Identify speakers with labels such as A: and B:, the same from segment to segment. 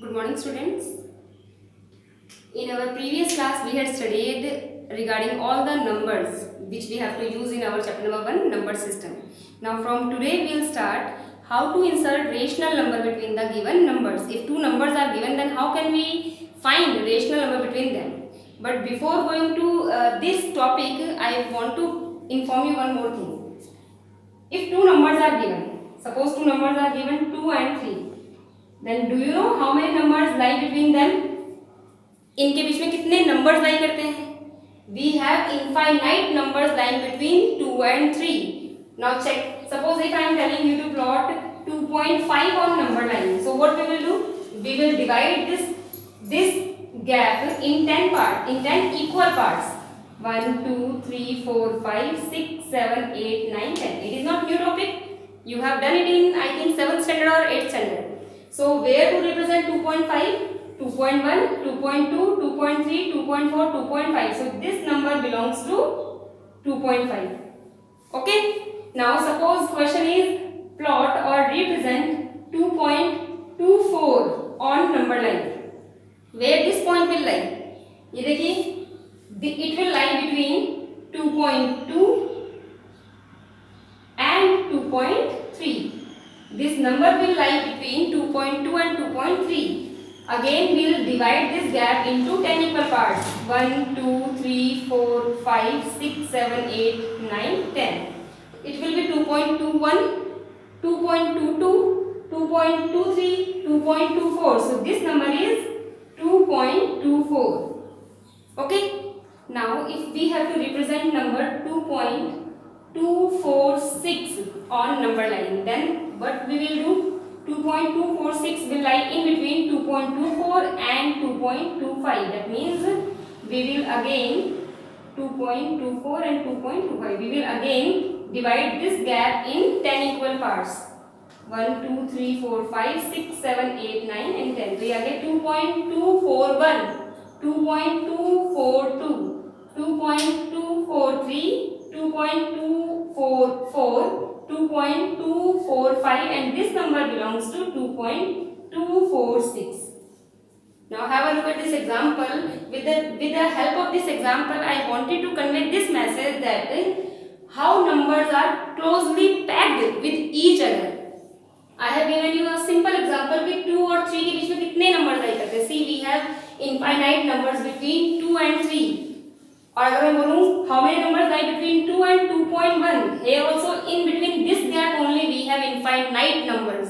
A: Good morning, students. In our previous class, we had studied regarding all the numbers which we have to use in our chapter number 1, number system. Now, from today, we will start how to insert rational number between the given numbers. If two numbers are given, then how can we find rational number between them? But before going to this topic, I want to inform you one more thing. If two numbers are given, suppose two numbers are given 2 and 3. Then do you know how many numbers lie between them? इनके बीच में कितने numbers lie करते हैं? We have infinite numbers lying between 2 and 3. Now check. Suppose if I am telling you to plot 2.5 on number line. So what we will do? We will divide this gap in 10 parts, in 10 equal parts. 1, 2, 3, 4, 5, 6, 7, 8, 9, 10. It is not new topic. You have done it in I think 7th standard or 8th standard. So where to represent 2.5? 2.1, 2.2, 2.3, 2.4, 2.5. So this number belongs to 2.5. Okay. Now suppose question is plot or represent 2.24 on number line. Where this point will lie? ये देखिए, it will lie between 2.2 and 2.3. This number will lie between 2.2 and 2.3. Again, we will divide this gap into 10 equal parts. 1, 2, 3, 4, 5, 6, 7, 8, 9, 10. It will be 2.21, 2.22, 2.23, 2.24. So this number is 2.24. Okay. Now, if we have to represent number 2.246 on number line, then what we will do? 2.246 will lie in between 2.24 and 2.25. That means we will again 2.24 and 2.25. We will again divide this gap in 10 equal parts. 1, 2, 3, 4, 5, 6, 7, 8, 9 and 10. So you get 2.241, 2.242, 2.243, 2.244, 2.245 and this number belongs to 2.246. Now have a look at this example. With the help of this example, I wanted to convey this message that how numbers are closely packed with each other. I have given you a simple example with 2 और 3 के बीच में कितने numbers lie करते हैं. See, we have infinite numbers between 2 and 3. और अगर मैं बोलूँ how many numbers lie between 2 and 2.1, here also in between this gap only we have infinite numbers.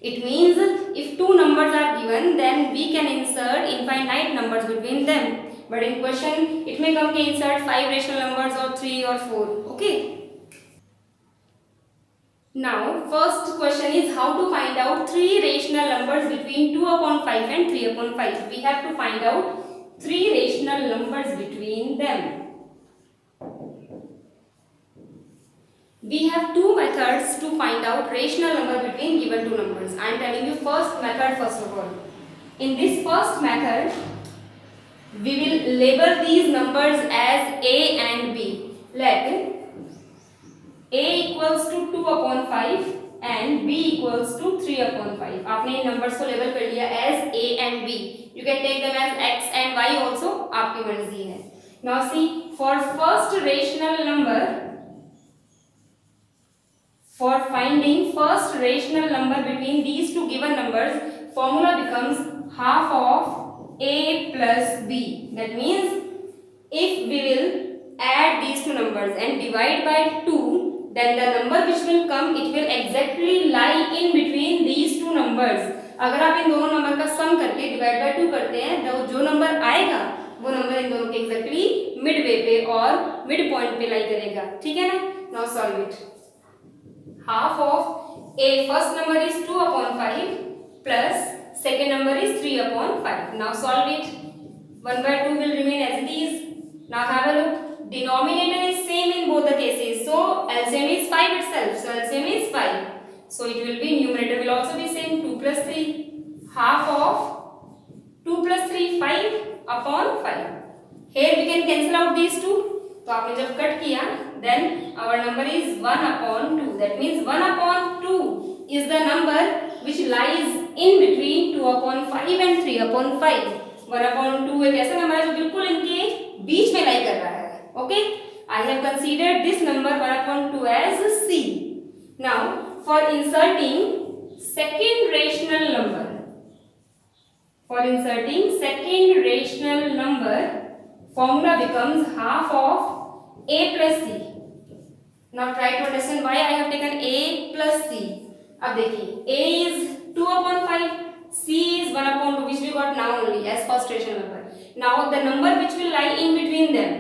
A: It means if two numbers are given, then we can insert infinite numbers between them. But in question, it may come to insert 5 rational numbers or 3 or 4. Okay. Now, first question is how to find out 3 rational numbers between 2/5 and 3/5. We have to find out 3 rational numbers between them. We have two methods to find out rational number between given two numbers. I am telling you first method first of all. In this first method, we will label these numbers as A and B. Let A equals to 2/5 and B equals to 3/5. आपने इन numbers को label कर लिया as A and B. You can take them as X and Y also. आपकी मर्जी है. Now see, for first rational number, for finding first rational number between these two given numbers, formula becomes half of A plus B. That means if we will add these two numbers and divide by 2, then the number which will come, it will exactly lie in between these two numbers. अगर आप इन दोनों number का सम करके divide by 2 करते हैं, तो जो number आएगा वो नंबर इन दोनों के एक्जैक्टली मिड वे पे और मिड पॉइंट पे लाई करेगा. ठीक है ना. Now solve it. Half of A first number is 2/5 plus second number is 3/5. Now solve it. 1/2 will remain as it is. Now have a look. Denominator is same in both the cases. So LCM is 5 itself. So LCM is 5. So it will be numerator will also be same. 2 plus 3. Half of 2 plus 3 5/5. Here we can cancel out these two. तो आपने जब cut किया, then our number is 1/2. That means 1/2 is the number which lies in between 2/5 5 and 3/5. 1/2 एक ऐसा number है जो बिल्कुल इनके बीच में लाई कर रहा है. Okay, I have considered this number 1/2 as C. Now for inserting second rational number, formula becomes half of A plus C. Now try to understand why I have taken A plus C. अब देखिए, A is 2/5, C is 1/2, which we got now only as first rational number. Now the number which will lie in between them,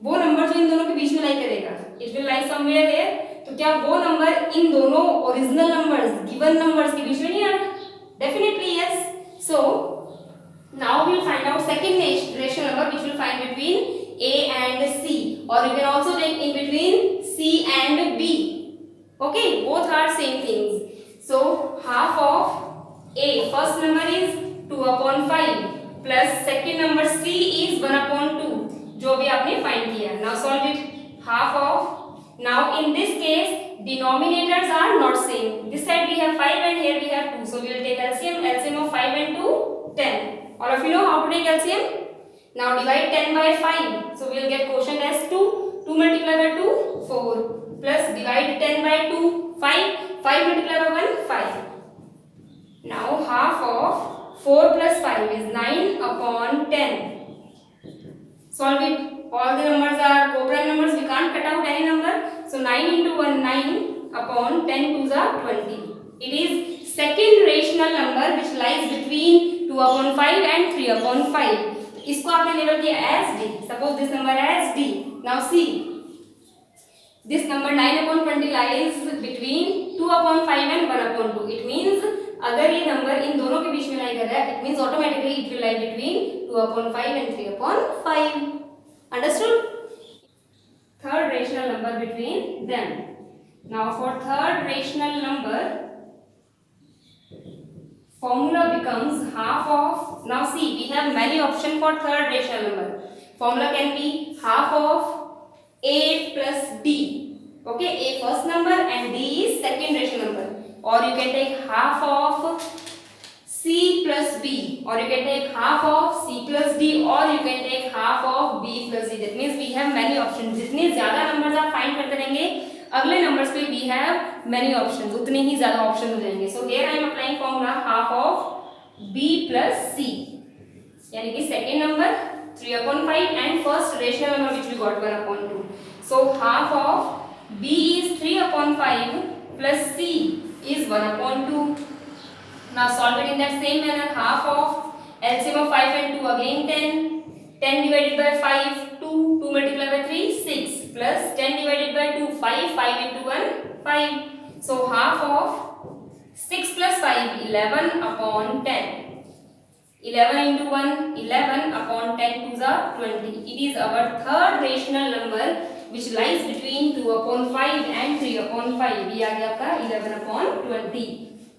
A: वो number जो इन दोनों के बीच में लाई करेगा, it will lie somewhere here. तो क्या वो नंबर इन दोनों ओरिजिनल नंबर्स, गिवन नंबर्स के बीच में नहीं आएगा? Definitely yes. So now we will find out second rational number which will find between A and C, or you can also take in between C and B. Okay, both are same things. So half of A, first number is 2/5 plus second number C is 1/2, जो भी आपने find किया. Now solve it. Half of, now in this case denominators are not same. This side we have 5 and here we have 2, so we will take LCM. LCM of 5 and 2, 10. All of you know how to take LCM. Now divide 10 by 5, so we will get quotient as 2. 2 multiplied by 2, 4, plus divide 10 by 2, 5. 5 multiplied by 1, 5. Now half of 4 plus 5 is 9/10. Solve it. All the numbers are co-prime numbers. We can't cut out any number. So 9 into 1, 9/10, 2s are 20. It is second rational number which lies between 2/5 and 3/5. इसको आपने label किया as D. Suppose this number as D. Now see, this number 9/20 lies between 2/5 and 1/2. It means अगर ये number in दोनों के बीच में लाई कर रहा है, it means automatically it will lie between 2/5 and 3/5. Understood? Third rational number between them. Now for third rational number, formula becomes half of, now see we have many options for third rational number. Formula can be half of A plus D. Okay, A first number and D is second rational number. Or you can take half of C plus B, or you can take half of C plus D, or you can take half of B plus D. That means we have many options. जितने ज़्यादा numbers आप find करते रहेंगे, अगले numbers पे we have many options. उतने ही ज़्यादा options हो जाएंगे. So here I am applying formula half of B plus C. यानी कि second number 3/5 and first rational number which we got 1/2. So half of B is 3/5 plus C is 1/2. Now solve it in that same manner. Half of LCM of 5 and 2, again 10. 10 divided by 5, 2. 2 multiplied by 3, 6. Plus 10 divided by 2, 5. 5 into 1, 5. So half of 6 plus 5, 11/10. 11 into 1, 11/10, 2s are 20. It is our third rational number which lies between 2/5 and 3/5. ये आ गया आपका 11/20.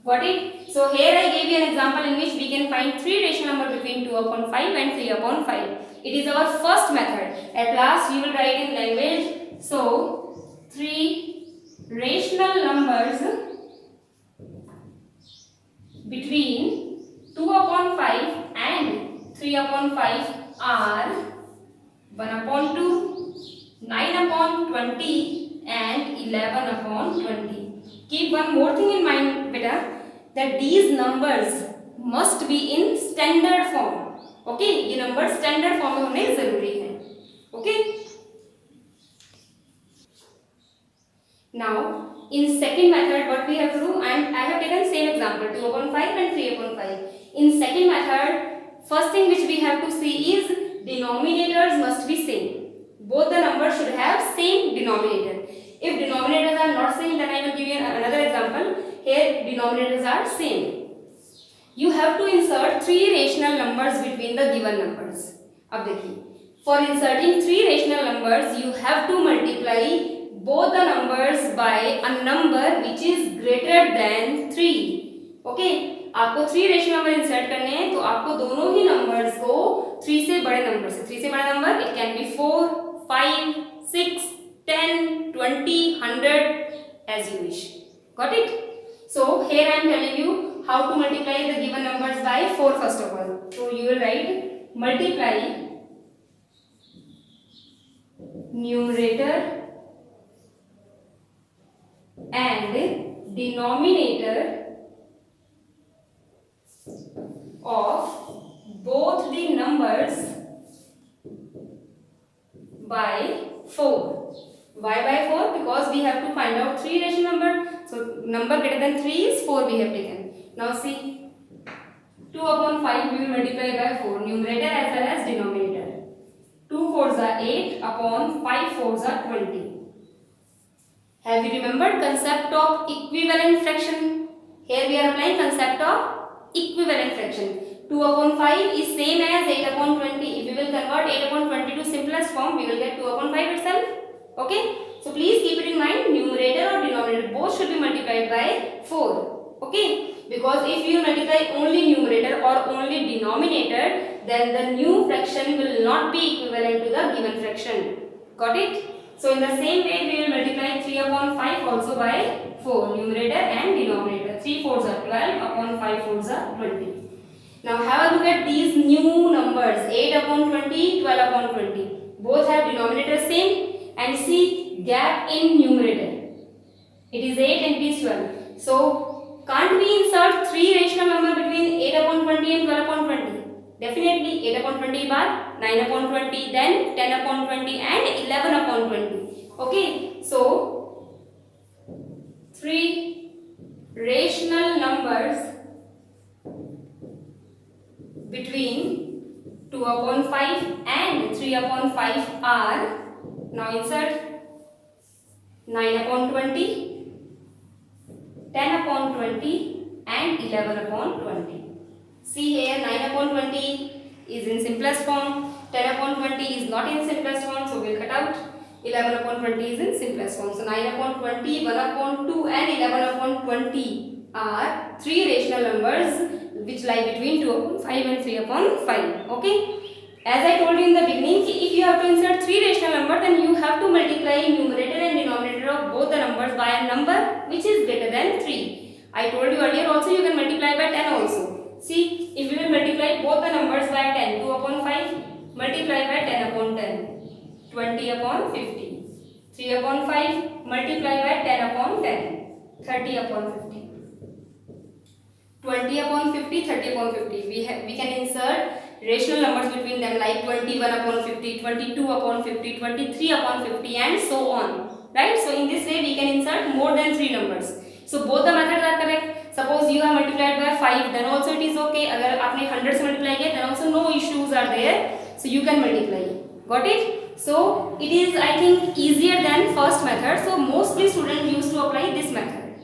A: Got it? So here I gave you an example in which we can find three rational number between 2/5 and 3/5. It is our first method. At last you will write in language. So three rational numbers between 2/5 and 3/5 are 1/2, 9/20 and 11/20. Keep one more thing in mind, beta, that these numbers must be in standard form. Okay, ये number standard form में होने जरूरी है. Okay. Now in second method what we have to do, and I have taken same example 2/5 and 3/5. In second method, first thing which we have to see is denominators must be same. Both the numbers should have same denominator. If denominators are not same, then I will give you another example. Here denominators are same. You have to insert three rational numbers between the given numbers. अब देखिए, for inserting three rational numbers, you have to multiply both the numbers by a number which is greater than 3. Okay? आपको three rational number insert करने हैं, तो आपको दोनों ही numbers को 3 से बड़े नंबर से, 3 से बड़ा number it can be 4, 5, 6, 10, 20, 100 as you wish. Got it? So here I am telling you how to multiply the given numbers by by 4 first of all. So you will write multiply numerator and denominator of both the numbers by 4. Why by 4? Because we have to find out 3 rational number. So number greater than 3 is 4 we have taken. Now see, 2 upon 5 we will multiply by 4, numerator as well as denominator. 2 fours are 8 upon 5 fours are 20. Have you remembered concept of equivalent fraction? Here we are applying concept of equivalent fraction. 2 upon 5 is same as 8 upon 20. If we will convert 8 upon 20 to simplest form, we will get 2 upon 5 itself. Okay? So please keep it in mind, numerator or denominator both should be multiplied by 4. Okay? Because if you multiply only numerator or only denominator, then the new fraction will not be equivalent to the given fraction. Got it? So in the same way, we will multiply 3 upon 5 also by 4, numerator and denominator. 3 fours are 12 upon 5 fours are 20. Now have a look at these new numbers, 8 upon 20, 12 upon 20. Both have denominator same, and see gap in numerator. It is 8 and it is 12. So can't we insert 3 rational number between 8 upon 20 and 12 upon 20? Definitely 8 upon 20 baad, 9 upon 20, then 10 upon 20 and 11 upon 20. Okay, so 3 rational numbers between 2 upon 5 and 3 upon 5 are, now insert 9 upon 20, 10 upon 20 and 11 upon 20. See here, 9 upon 20 is in simplest form, 10 upon 20 is not in simplest form, so we will cut out. 11 upon 20 is in simplest form. So 9 upon 20, 1 upon 2 and 11 upon 20 are 3 rational numbers which lie between 2 upon 5 and 3 upon 5. Okay. As I told you in the beginning, if you have to insert 3 rational number, then you have to multiply numerator and denominator of both the numbers by a number which is greater than 3. I told you earlier also you can multiply by 10 also. See, if you will multiply both the numbers by 10, 2 upon 5, multiply by 10 upon 10, 20 upon 50. 3 upon 5, multiply by 10 upon 10, 30 upon 50. 20 upon 50, 30 upon 50. We can insert rational numbers between them like 21 upon 50, 22 upon 50, 23 upon 50 and so on. Right? So in this way we can insert more than 3 numbers. So both the methods are correct. Suppose you have multiplied by 5, then also it is okay. अगर आपने 100 से multiply किया, then also no issues are there. So you can multiply. Got it? So it is, I think, easier than first method. So mostly students used to apply this method.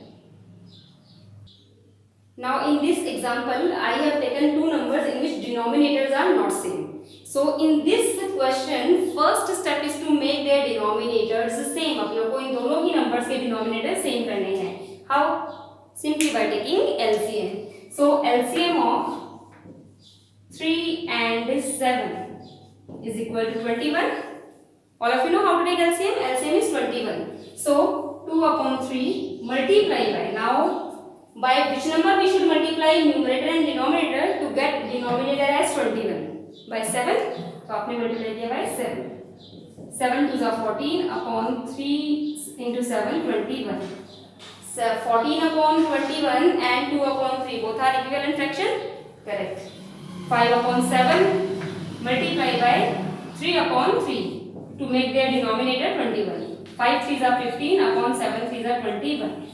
A: Now in this example, I have taken 2 numbers in which denominators are not same. So in this question, first step is to make their denominators same. आप लोगों को इन दोनों ही numbers के denominator same करने हैं. How? Simply by taking LCM. So LCM of 3 and 7 is equal to 21. All of you know how to take LCM? LCM is 21. So 2 upon 3 multiply by, now by which number we should multiply numerator and denominator to get denominator as 21? By 7. So आपने multiply किया by 7. 7 2s are 14 upon 3 into 7, 21. So 14 upon 21 and 2 upon 3 both are equivalent fraction? Correct. 5 upon 7 multiply by 3 upon 3 to make their denominator 21. 5 3s are 15 upon 7 3s are 21.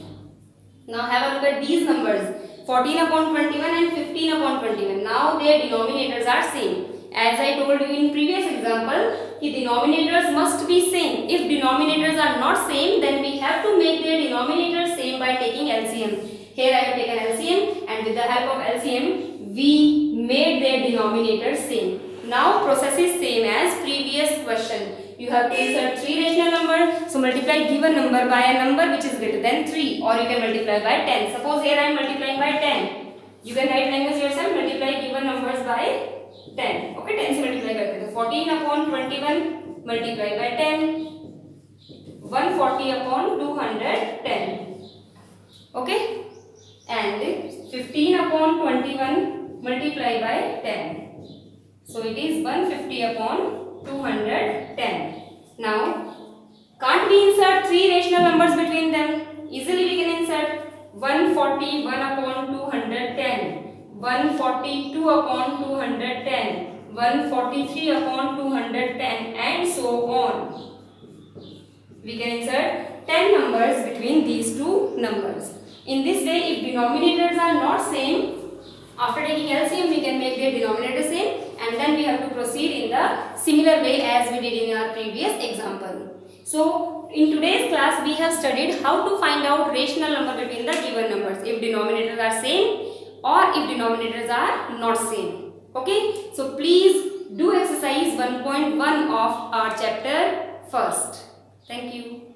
A: Now have a look at these numbers, 14 upon 21 and 15 upon 21. Now their denominators are same. As I told you in previous example, the denominators must be same. If denominators are not same, then we have to make their denominators same by taking LCM. Here I have taken LCM, and with the help of LCM, we made their denominators same. Now process is same as previous question. You have to insert 3 rational number, so multiply given number by a number which is greater than 3, or you can multiply by 10. Suppose here I am multiplying by 10. You can write language yourself, multiply given numbers by 10. Okay, 10 से multiply करते हैं. 14 upon 21 multiply by 10. 140 upon 210. Okay, and 15 upon 21 multiply 210. So it is 150 upon 210. Now, can't we insert 3 rational numbers between them? Easily we can insert 141 upon 210, 142 upon 210, 143 upon 210 and so on. We can insert 10 numbers between these two numbers. In this way, if denominators are not same, after taking LCM we can make their denominator same, and then we have to proceed in the similar way as we did in our previous example. So in today's class we have studied how to find out rational number between the given numbers, if denominators are same or if denominators are not same. Okay, so please do exercise 1.1 of our chapter first. Thank you.